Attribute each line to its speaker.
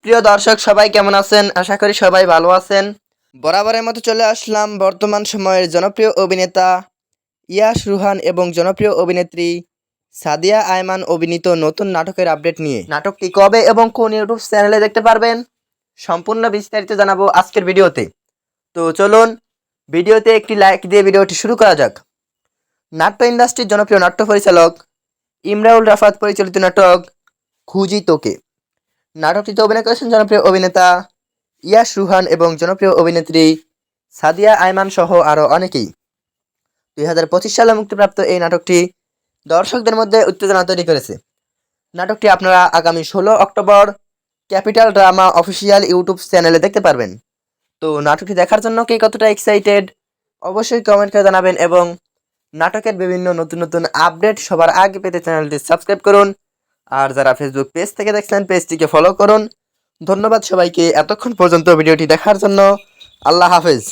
Speaker 1: প্রিয় দর্শক সবাই কেমন আছেন? আশা করি সবাই ভালো আছেন। বরাবরের মতো চলে আসলাম বর্তমান সময়ের জনপ্রিয় অভিনেতা ইয়াশ রুহান এবং জনপ্রিয় অভিনেত্রী সাদিয়া আয়মান অভিনীত নতুন নাটকের আপডেট নিয়ে। নাটকটি কবে এবং কোন ইউটিউব চ্যানেলে দেখতে পারবেন সম্পূর্ণ বিস্তারিত জানাবো আজকের ভিডিওতে। তো চলুন ভিডিওতে একটি লাইক দিয়ে ভিডিওটি শুরু করা যাক। নাট্য ইন্ডাস্ট্রির জনপ্রিয় নাট্য পরিচালক ইমরাউল রাফাত পরিচালিত নাটক খুঁজি তোকে। নাটকটিতে অভিনয় করেছেন জনপ্রিয় অভিনেতা ইয়াশ রুহান এবং জনপ্রিয় অভিনেত্রী সাদিয়া আয়মান সহ আরও অনেকেই। 2025 সালে মুক্তিপ্রাপ্ত এই নাটকটি দর্শকদের মধ্যে উত্তেজনা তৈরি করেছে। নাটকটি আপনারা আগামী 16 October capital drama official YouTube চ্যানেলে দেখতে পারবেন। তো নাটকটি দেখার জন্য কে কতটা এক্সাইটেড অবশ্যই কমেন্ট করে জানাবেন এবং নাটকের বিভিন্ন নতুন নতুন আপডেট সবার আগে পেতে চ্যানেলটি সাবস্ক্রাইব করুন। আর যারা ফেসবুক পেজ থেকে দেখছেন পেজটিকে ফলো করুন। ধন্যবাদ সবাইকে এতক্ষণ পর্যন্ত ভিডিওটি দেখার জন্য। আল্লাহ হাফেজ।